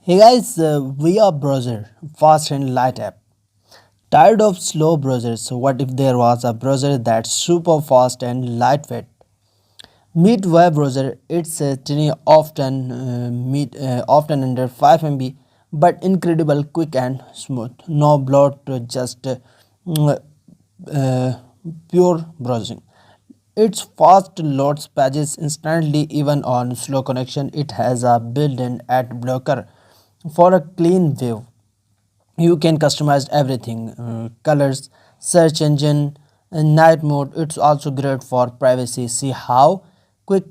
Hey guys, we are browser, fast and light app. Tired of slow browsers? So what if there was a browser that's super fast and lightweight? Meet web browser. It's tiny, often under 5 MB, but incredible quick and smooth. No bloat, just mm, uh, pure browsing. It's fast, loads pages instantly even on slow connection. It has a built-in ad blocker for a clean view. You can customize everything, colors, search engine, and night mode. It's also great for privacy. See how quick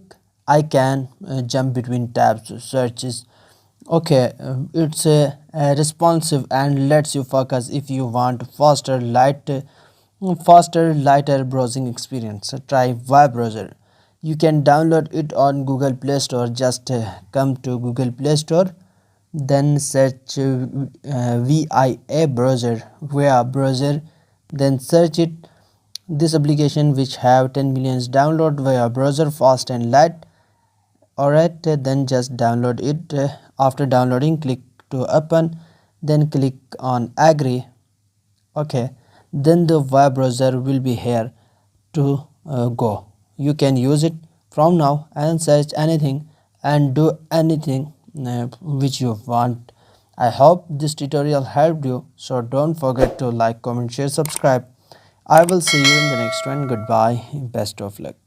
I can jump between tabs, searches. Okay, it's responsive and lets you focus if you want faster, lighter browsing experience. So try web browser. You can download it on Google Play Store. Just come to Google Play Store, then search VIA browser, then search it. This application which have 10 millions download via browser, fast and light. Alright, then just download it. After downloading, click to open, then click on agree. Okay, then the web browser will be here to go. You can use it from now and search anything and do anything which you want. I hope this tutorial helped you, so don't forget to like, comment, share, subscribe. I will see you in the next one. Goodbye, best of luck.